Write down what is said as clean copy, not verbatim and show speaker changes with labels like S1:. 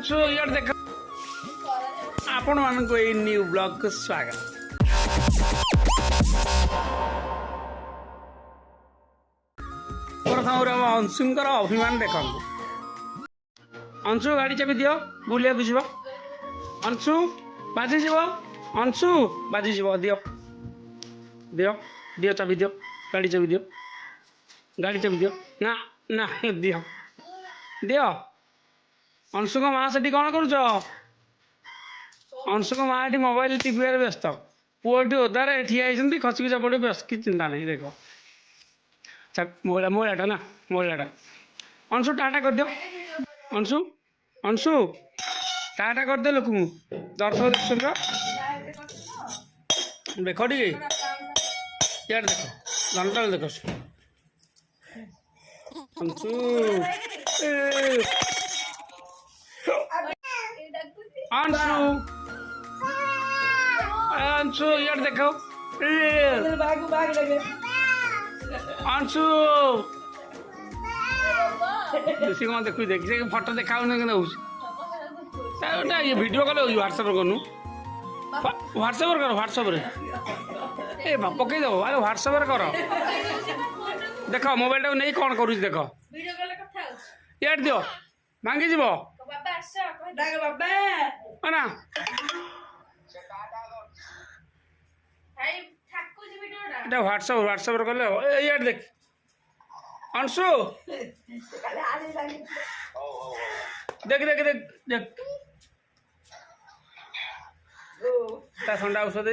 S1: अंशु यार देख आपण मान को न्यू ब्लॉग को स्वागत। प्रथम अंशुंकर अभिमान देख अंशु गाड़ी चाबी दियो बुलिया बुझब अंशु बाजी अंशु बाजी दियो दियो दियो चाबी दियो गाड़ी चाबी दियो गाड़ी चाबी दियो ना ना दियो दियो अंशु को माँ से कौन कर अंशु को माँ ये मोबाइल टीवी व्यस्त पुओटी ओदारे ठिया खसिकी चपड़े व्यस्त कि चिंता नहीं देख मोलाटा ना मोलाटा अंशु टाटा कर दियो अंशु अंशु टाटा कर दे लोक दर्शक देख टे यार देख घंटा देख अंशु अंशु अंशु यार देखो अंशु बेसी कौन देखु देख फटो देखा ये वीडियो कल व्हाट्सएप करूँ व्हाट्सएप कर व्हाट्सएप ए पकई दब अरे व्हाट्सएप कर देख मोबाइल टाक नहीं कौन करुच देख यार दियो भांगी जीव ना এটা হোয়াটসঅ্যাপ করলে ইয়ার দেখ अंशु देख देख देख देख ता ठंडा औषध